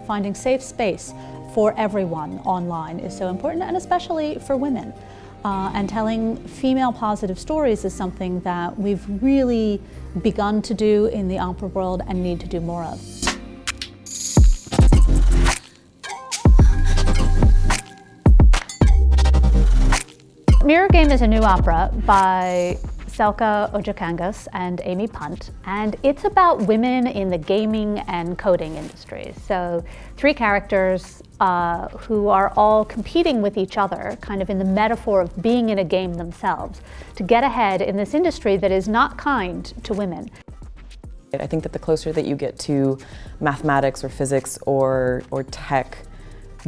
finding safe space for everyone online is so important, and especially for women. And telling female positive stories is something that we've really begun to do in the opera world and need to do more of. Mirror Game is a new opera by Celka Ojakangas and Amy Punt, and it's about women in the gaming and coding industries. So 3 characters who are all competing with each other, kind of in the metaphor of being in a game themselves, to get ahead in this industry that is not kind to women. I think that the closer that you get to mathematics or physics or tech,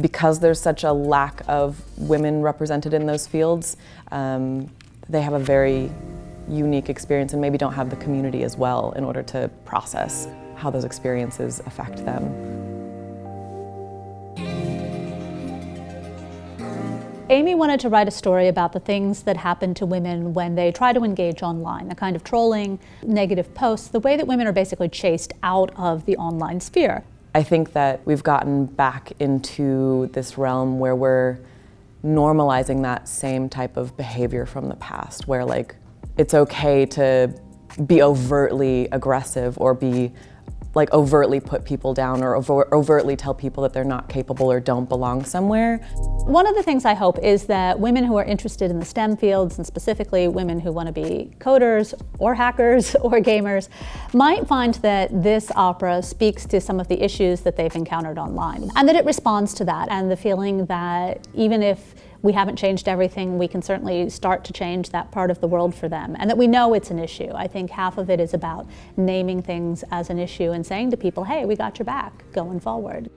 because there's such a lack of women represented in those fields, they have a very unique experience and maybe don't have the community as well in order to process how those experiences affect them. Amy wanted to write a story about the things that happen to women when they try to engage online, the kind of trolling, negative posts, the way that women are basically chased out of the online sphere. I think that we've gotten back into this realm where we're normalizing that same type of behavior from the past, where like it's okay to be overtly aggressive or be like overtly put people down or overtly tell people that they're not capable or don't belong somewhere. One of the things I hope is that women who are interested in the STEM fields, and specifically women who want to be coders or hackers or gamers, might find that this opera speaks to some of the issues that they've encountered online, and that it responds to that, and the feeling that even if we haven't changed everything, we can certainly start to change that part of the world for them, and that we know it's an issue. I think half of it is about naming things as an issue and saying to people, hey, we got your back going forward.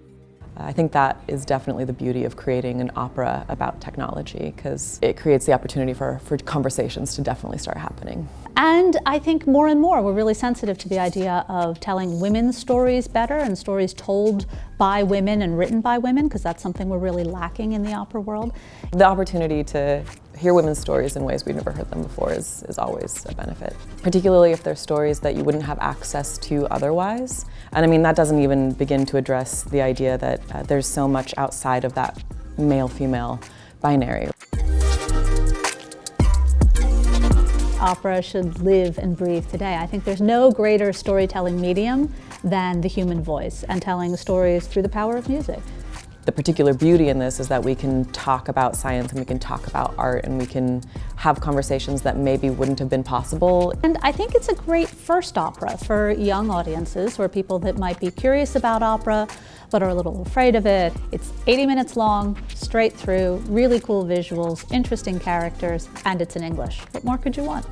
I think that is definitely the beauty of creating an opera about technology, because it creates the opportunity for conversations to definitely start happening. And I think more and more we're really sensitive to the idea of telling women's stories better, and stories told by women and written by women, because that's something we're really lacking in the opera world. The opportunity to hear women's stories in ways we've never heard them before is always a benefit, particularly if they're stories that you wouldn't have access to otherwise. And I mean, that doesn't even begin to address the idea that there's so much outside of that male-female binary. Opera should live and breathe today. I think there's no greater storytelling medium than the human voice and telling stories through the power of music. The particular beauty in this is that we can talk about science and we can talk about art and we can have conversations that maybe wouldn't have been possible. And I think it's a great first opera for young audiences or people that might be curious about opera but are a little afraid of it. It's 80 minutes long, straight through, really cool visuals, interesting characters, and it's in English. What more could you want?